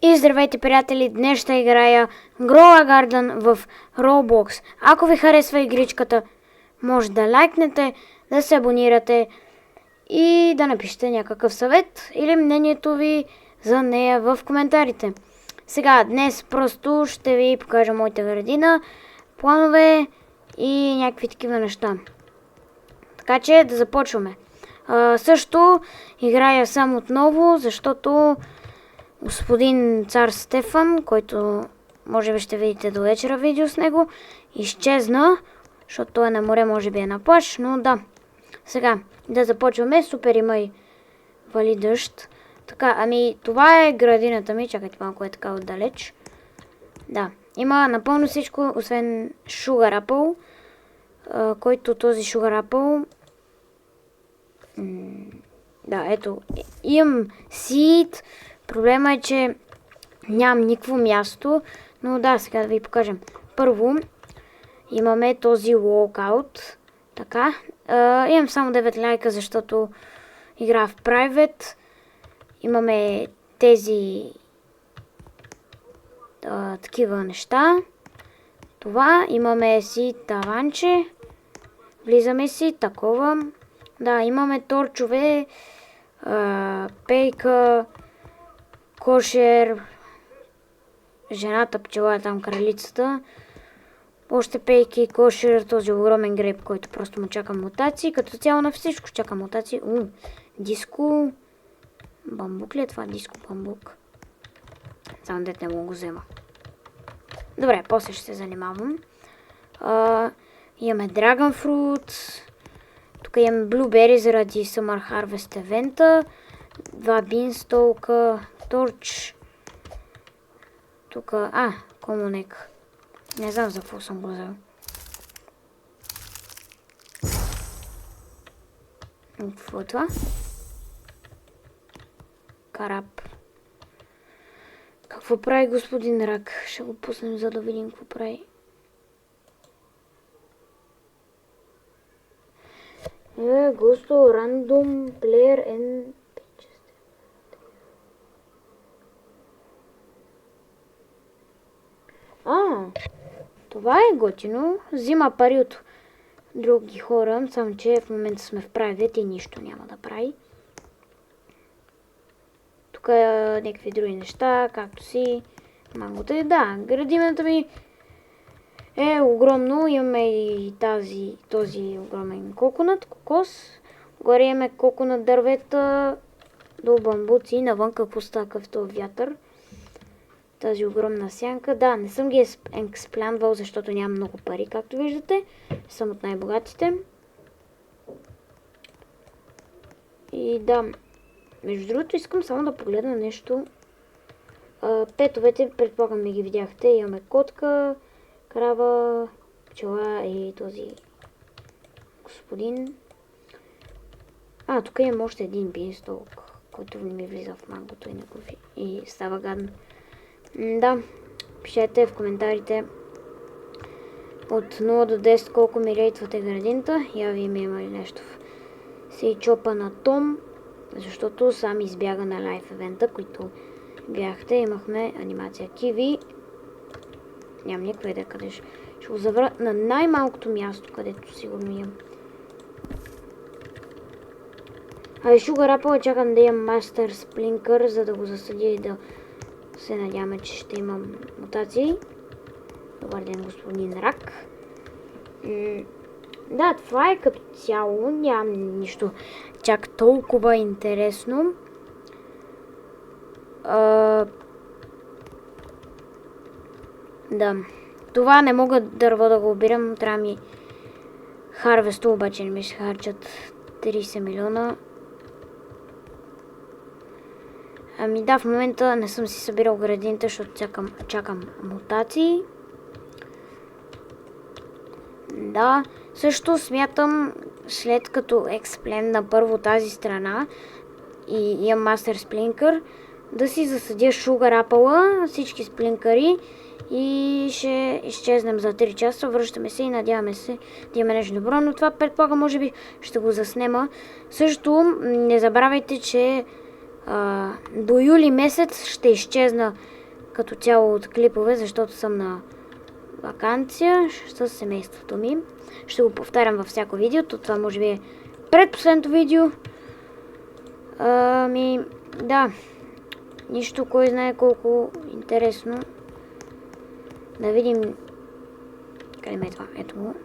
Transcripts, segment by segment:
И здравейте, приятели! Днес ще играя Grow a Garden в Roblox. Ако ви харесва игричката, може да лайкнете, да се абонирате и да напишете някакъв съвет или мнението ви за нея в коментарите. Сега, днес просто ще ви покажа моята градина, планове и някакви такива неща. Така че да започваме. Също играя сам отново, защото господин цар Стефан, който може би ще видите до вечера видео с него, изчезна, защото той е на море, може би е на плаж, но да. Сега, да започваме. Супер, има и вали дъжд. Така, ами това е градината ми, чакайте малко, е така отдалеч. Да, има напълно всичко, освен Sugar Apple, който този Sugar Apple... Да, ето, имам Seed. Проблема е, че нямам никакво място, но да, сега да ви покажем. Първо, имаме този Walkout. Така, имам само 9 лайка, защото игра в Private. Имаме тези такива неща. Това, имаме си таванче. Влизаме си, такова. Да, имаме торчове, пейка, кошер, жената пчела е там, кралицата, още пейки, кошер, този огромен греб, който просто му чака мутации. Като цяло на всичко чака мутации. Диско, бамбук ли е това? Диско, бамбук. Само дете не мога го взема. Добре, после ще се занимавам. Имаме Dragon Fruit. Тук имаме Blueberry заради Summer Harvest евента. 2 бинстолка, торч. Тук, комунек. Не знам за какво съм го взел. Какво е това? Карап. Какво прави господин Рак? Ще го пуснем, за да видим какво прави. Густо, рандом, плеер, and... Това е готино. Взима пари от други хора, само че в момента сме в private и нищо няма да прави. Тук е някакви други неща, както си мангото. И да, градината ми е огромно. Имаме и този огромен кокос. Горе имаме коконат дървета до бамбуци. Навънка пуста какъвто вятър. Тази огромна сянка. Да, не съм ги експлянвал, защото нямам много пари, както виждате. Съм от най-богатите. И да, между другото искам само да погледна нещо. Петовете, предполагам ми ги видяхте. Имаме котка, крава, пчела и този господин. Тук имам още един бинстолк, който ми влиза в мангото и става гадно. Да, пишете в коментарите от 0 до 10 колко ми рейтвате градината. Я ви има ли нещо в сейчопа на Том, защото сам избяга на лайф евента, които бяхте. Имахме анимация Киви. Нямам никаква идея къде ще го завра на най-малкото място, където сигурно имам. Sugar Apple, чакам да имам Master Splinker, за да го засадя и да се надяваме, че ще имам мутации. Добър ден, господин Рак. Да, това е като цяло. Нямам нищо чак толкова интересно. Да. Това не мога дърво да го обирам. Трябва ми харвесто, обаче не ми се харчат 30 милиона. Ами да, в момента не съм си събирал градините, защото чакам мутации. Да, също смятам, след като експлемна първо тази страна и имам Master Splinker, да си засадя Sugar Apple, всички сплинкъри и ще изчезнем за 3 часа, връщаме се и надяваме се да имаме нещо добро, но това предполагам може би ще го заснема. Също не забравяйте, че До юли месец ще изчезна като цяло от клипове, защото съм на ваканция с семейството ми. Ще го повтарям във всяко видео, това може би е предпоследното видео. Да, нищо кой знае колко интересно. Да видим къде ме е това, ето го.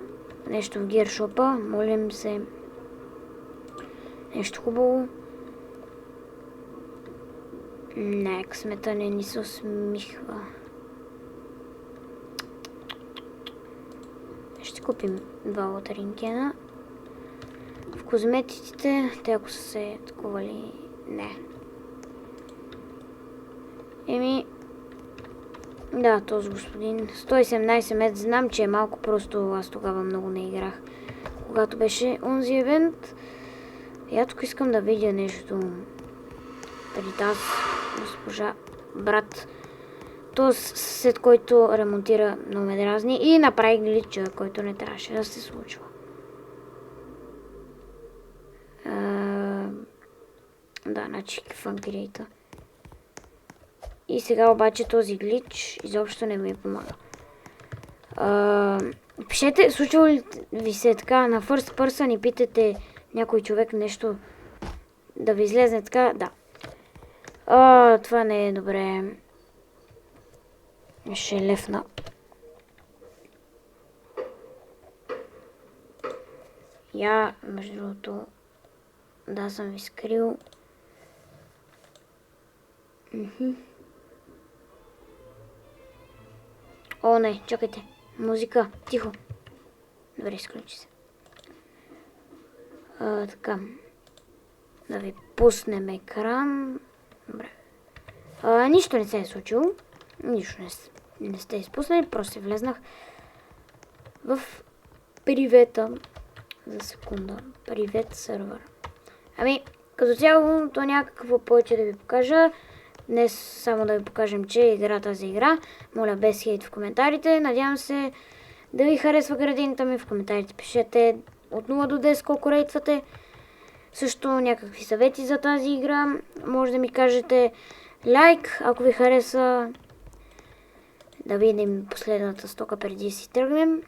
Нещо в гиршопа, молим се. Нещо хубаво. Не, късмета не ни се усмихва. Ще купим 2 лотарингена. В козметиците, те ако са се таковали, не. Да, този господин. 117 мет, знам, че е малко, просто аз тогава много не играх. Когато беше онзи евент. Я тук искам да видя нещо. Преди тази госпожа брат. Този съсед, който ремонтира много ме дразни и направи глича, който не трябваше да се случва. Да, значи фангрейта. И сега обаче този глич изобщо не ми помага. Пишете, случва ли ви се така на first person и питате някой човек нещо да ви излезне така? Да. Това не е добре. Ще лефна. Я, между другото, да, съм ви скрил. О, не, чакайте. Музика, тихо. Добре, изключи се. Така. Да ви пуснем екран. Добре. Нищо не се е случило. Нищо не сте изпуснали. Просто влезнах в привета. За секунда. Привет сервер. Като цяло, то някакво повече да ви покажа. Днес само да ви покажем, че игра тази игра. Моля, без хейт в коментарите. Надявам се да ви харесва градината ми. В коментарите пишете от 0 до 10 колко рейтвате. Също някакви съвети за тази игра. Може да ми кажете лайк, ако ви хареса. Да видим последната стока преди да си тръгнем.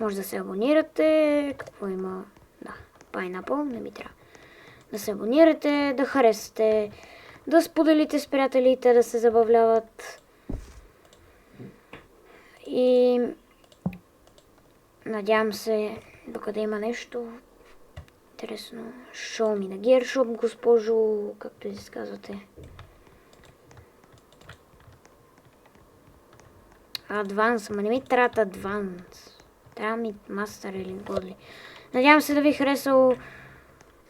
Може да се абонирате. Какво има? Да, Pineapple, не ми трябва. Да се абонирате, да харесате, да споделите с приятелите, да се забавляват. И надявам се, докъде има нещо интересно. Шоу ми на Гиршоп, госпожо, както и се казвате. Адванс, ама не ми трябва адванс. Трябва ми мастер или годли. Надявам се да ви е харесало.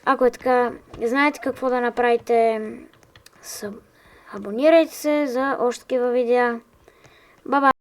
Ако е така, знаете какво да направите. Абонирайте се за още такива видеа. Баба!